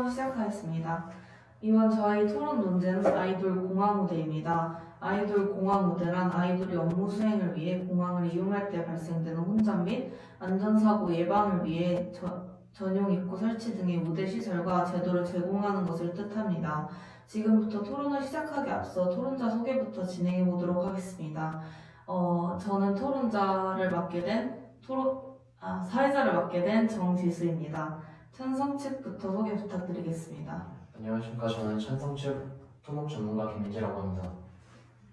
토론 시작하겠습니다. 이번 저희 토론 논제는 아이돌 공항 무대입니다. 아이돌 공항 무대란 아이돌이 업무 수행을 위해 공항을 이용할 때 발생되는 혼잡 및 안전사고 예방을 위해 전용 입구 설치 등의 무대 시설과 제도를 제공하는 것을 뜻합니다. 지금부터 토론을 시작하기 앞서 토론자 소개부터 진행해 보도록 하겠습니다. 저는 사회자를 맡게 된 정지수입니다. 찬성 측부터 소개 부탁드리겠습니다. 안녕하십니까. 저는 찬성 측 토목 전문가 김민재라고 합니다.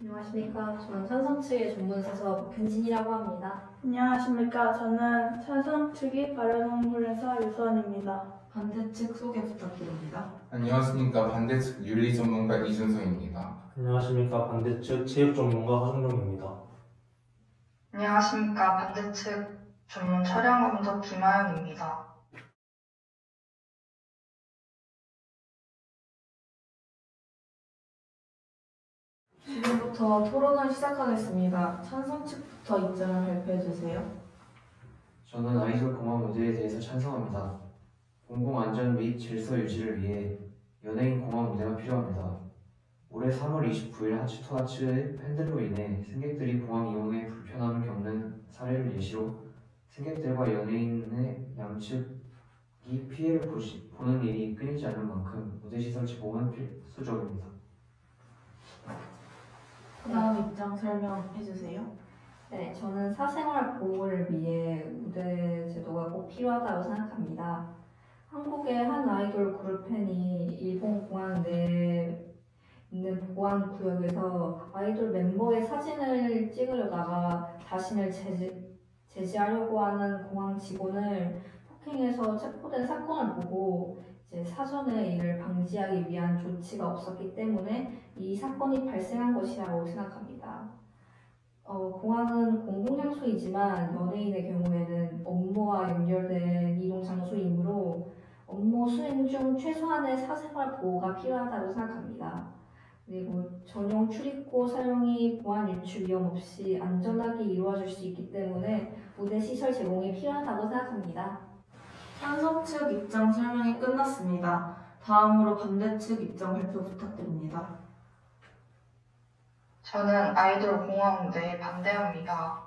안녕하십니까. 저는 찬성 측의 전문사서 박현진이라고 합니다. 안녕하십니까. 저는 찬성 측이 바른홍보회사 유선입니다. 반대 측 소개 부탁드립니다. 안녕하십니까. 반대측 윤리 전문가 이준성입니다. 안녕하십니까. 반대측 체육 전문가 허정룡입니다. 안녕하십니까. 반대측 전문 차량 감독 김하영입니다. 지금부터 토론을 시작하겠습니다. 찬성 측부터 입장을 발표해 주세요. 저는 아이돌 공항 무대에 대해서 찬성합니다. 공공안전 및 질서 유지를 위해 연예인 공항 무대가 필요합니다. 올해 3월 29일 하츠토하츠의 팬들로 인해 승객들이 공항 이용에 불편함을 겪는 사례를 예시로 승객들과 연예인의 양측이 피해를 보는 일이 끊이지 않을 만큼 무대 시설 제공은 필수적입니다. 다음 입장 설명해 주세요. 네, 저는 사생활 보호를 위해 무대 제도가 꼭 필요하다고 생각합니다. 한국의 한 아이돌 그룹 팬이 일본 공항 내에 있는 보안 구역에서 아이돌 멤버의 사진을 찍으려다가 자신을 제지하려고 하는 공항 직원을 폭행해서 체포된 사건을 보고 이제 사전에 이를 방지하기 위한 조치가 없었기 때문에 이 사건이 발생한 것이라고 생각합니다. 공항은 공공장소이지만 연예인의 경우에는 업무와 연결된 이동장소이므로 업무 수행 중 최소한의 사생활 보호가 필요하다고 생각합니다. 그리고 전용 출입구 사용이 보안 유출 위험 없이 안전하게 이루어질 수 있기 때문에 무대 시설 제공이 필요하다고 생각합니다. 찬성 측 입장 설명이 끝났습니다. 다음으로 반대 측 입장 발표 부탁드립니다. 저는 아이돌 공항 무대에 반대합니다.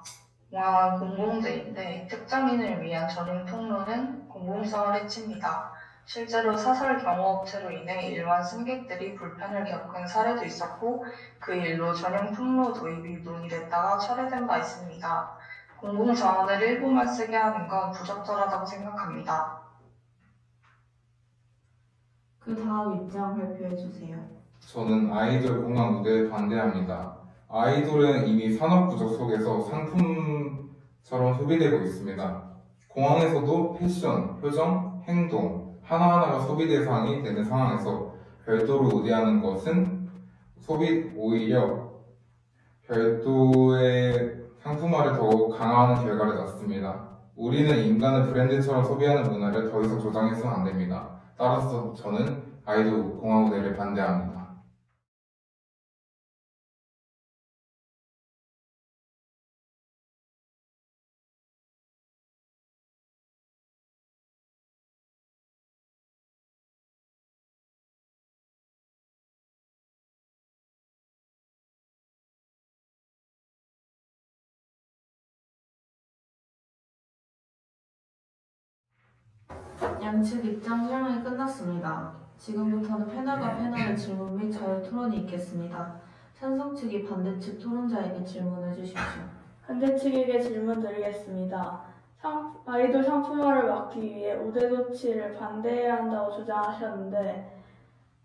공항은 공공재인데 특정인을 위한 전용 통로는 공공성을 해칩니다. 실제로 사설 경호업체로 인해 일반 승객들이 불편을 겪은 사례도 있었고 그 일로 전용 통로 도입이 논의됐다가 철회된 바 있습니다. 공공자원을 일부만 쓰게 하는 건 부적절하다고 생각합니다. 그 다음 입장 발표해 주세요. 저는 아이돌 공항 무대에 반대합니다. 아이돌은 이미 산업 구조 속에서 상품처럼 소비되고 있습니다. 공항에서도 패션, 표정, 행동 하나하나가 소비 대상이 되는 상황에서 별도로 우대하는 것은 오히려 별도의 상품화를 더욱 강화하는 결과를 낳습니다. 우리는 인간을 브랜드처럼 소비하는 문화를 더 이상 조장해서는 안 됩니다. 따라서 저는 아이돌 공항 무대를 반대합니다. 양측 입장 설명이 끝났습니다. 지금부터는 패널과 패널의 질문 및 자유 토론이 있겠습니다. 찬성 측이 반대 측 토론자에게 질문해 주십시오. 반대 측에게 질문 드리겠습니다. 아이돌 상품화를 막기 위해 우대 조치를 반대해야 한다고 주장하셨는데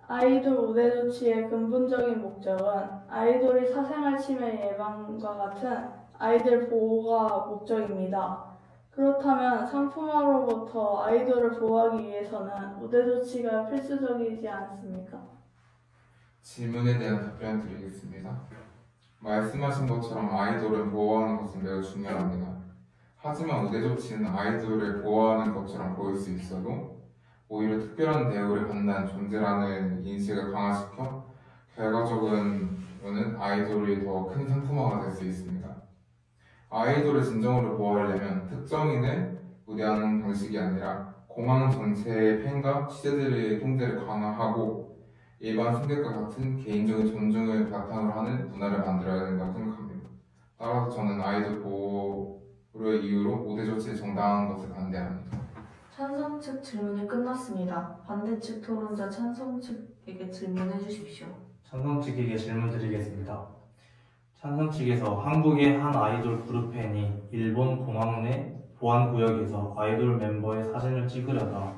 아이돌 우대 조치의 근본적인 목적은 아이돌이 사생활 침해 예방과 같은 아이들 보호가 목적입니다. 그렇다면 상품화로부터 아이돌을 보호하기 위해서는 우대 조치가 필수적이지 않습니까? 질문에 대한 답변을 드리겠습니다. 말씀하신 것처럼 아이돌을 보호하는 것은 매우 중요합니다. 하지만 우대 조치는 아이돌을 보호하는 것처럼 보일 수 있어도 오히려 특별한 대우를 받는 존재라는 인식을 강화시켜 결과적으로는 아이돌이 더 큰 상품화가 될 수 있습니다. 아이돌을 진정으로 보호하려면 특정인을 우대하는 방식이 아니라 공항 전체의 팬과 취재들의 통제를 강화하고 일반 승객과 같은 개인적인 존중을 바탕으로 하는 문화를 만들어야 된다고 생각합니다. 따라서 저는 아이돌 보호를 이유로 우대 조치에 정당한 것을 반대합니다. 찬성 측 질문이 끝났습니다. 반대 측 토론자 찬성 측에게 질문해 주십시오. 찬성 측에게 질문 드리겠습니다. 찬성 측에서 한국의 한 아이돌 그룹 팬이 일본 공항 내 보안구역에서 아이돌 멤버의 사진을 찍으려다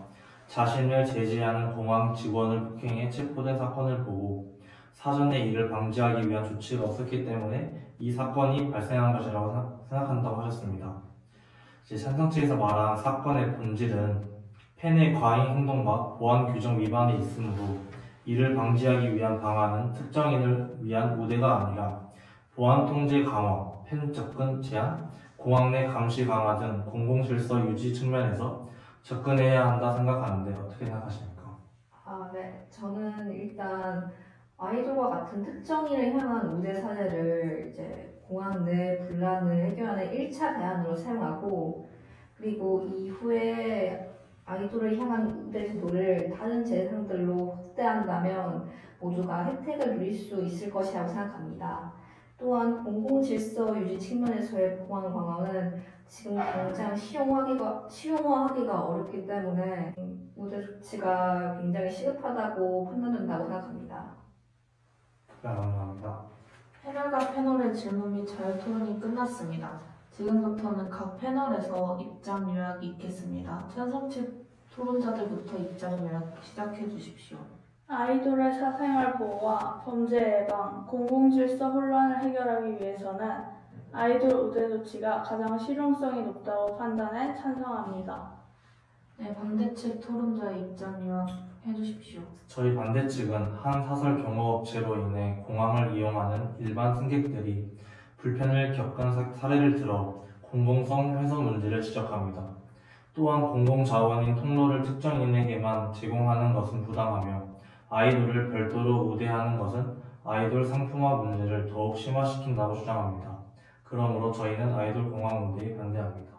자신을 제지하는 공항 직원을 폭행해 체포된 사건을 보고 사전에 이를 방지하기 위한 조치가 없었기 때문에 이 사건이 발생한 것이라고 생각한다고 하셨습니다. 이제 찬성 측에서 말한 사건의 본질은 팬의 과잉 행동과 보안 규정 위반이 있으므로 이를 방지하기 위한 방안은 특정인을 위한 우대가 아니라 보안 통제 강화, 팬 접근 제한, 공항 내 감시 강화 등 공공질서 유지 측면에서 접근해야 한다 생각하는데 어떻게 생각하십니까? 네. 저는 일단 아이돌과 같은 특정인을 향한 우대 사례를 이제 공항 내 분란을 해결하는 1차 대안으로 사용하고, 그리고 이후에 아이돌을 향한 우대 제도를 다른 대상들로 확대한다면 모두가 혜택을 누릴 수 있을 것이라고 생각합니다. 또한 공공질서 유지 측면에서의 보안 강화는 지금 당장 실용화하기가 어렵기 때문에 우대 조치가 굉장히 시급하다고 판단된다고 생각합니다. 감사합니다. 패널과 패널의 질문 및 자유토론이 끝났습니다. 지금부터는 각 패널에서 입장 요약이 있겠습니다. 찬성 측 토론자들부터 입장 요약 시작해 주십시오. 아이돌의 사생활 보호와 범죄 예방, 공공질서 혼란을 해결하기 위해서는 아이돌 우대 조치가 가장 실용성이 높다고 판단해 찬성합니다. 네, 반대 측 토론자의 입장 요약해 주십시오. 저희 반대 측은 한 사설 경호업체로 인해 공항을 이용하는 일반 승객들이 불편을 겪은 사례를 들어 공공성 훼손 문제를 지적합니다. 또한 공공자원인 통로를 특정인에게만 제공하는 것은 부당하며 아이돌을 별도로 우대하는 것은 아이돌 상품화 문제를 더욱 심화시킨다고 주장합니다. 그러므로 저희는 아이돌 공항 우대에 반대합니다.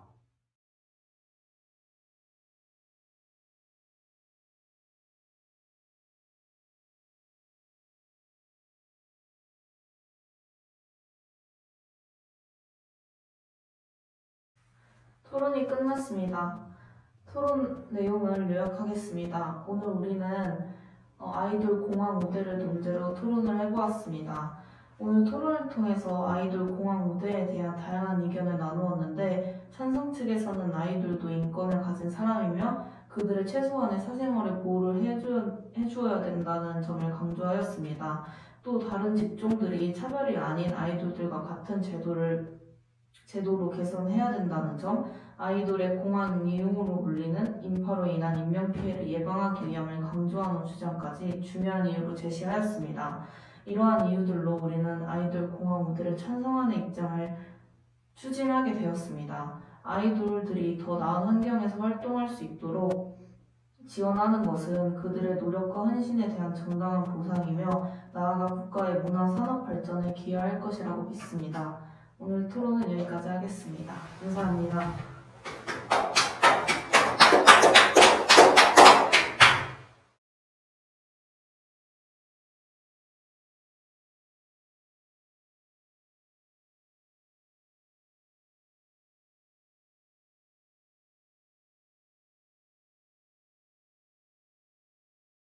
토론이 끝났습니다. 토론 내용을 요약하겠습니다. 오늘 우리는 아이돌 공항 우대를 논제로 토론을 해보았습니다. 오늘 토론을 통해서 아이돌 공항 우대에 대한 다양한 의견을 나누었는데 찬성 측에서는 아이돌도 인권을 가진 사람이며 그들의 최소한의 사생활의 보호를 해주어야 된다는 점을 강조하였습니다. 또 다른 직종들이 차별이 아닌 아이돌들과 같은 제도로 개선해야 된다는 점, 아이돌의 공항 이용으로 불리는 인파로 인한 인명피해를 예방하기 위함을 강조하는 주장까지 중요한 이유로 제시하였습니다. 이러한 이유들로 우리는 아이돌 공항 우대를 찬성하는 입장을 추진하게 되었습니다. 아이돌들이 더 나은 환경에서 활동할 수 있도록 지원하는 것은 그들의 노력과 헌신에 대한 정당한 보상이며 나아가 국가의 문화 산업 발전에 기여할 것이라고 믿습니다. 오늘 토론은 여기까지 하겠습니다. 감사합니다.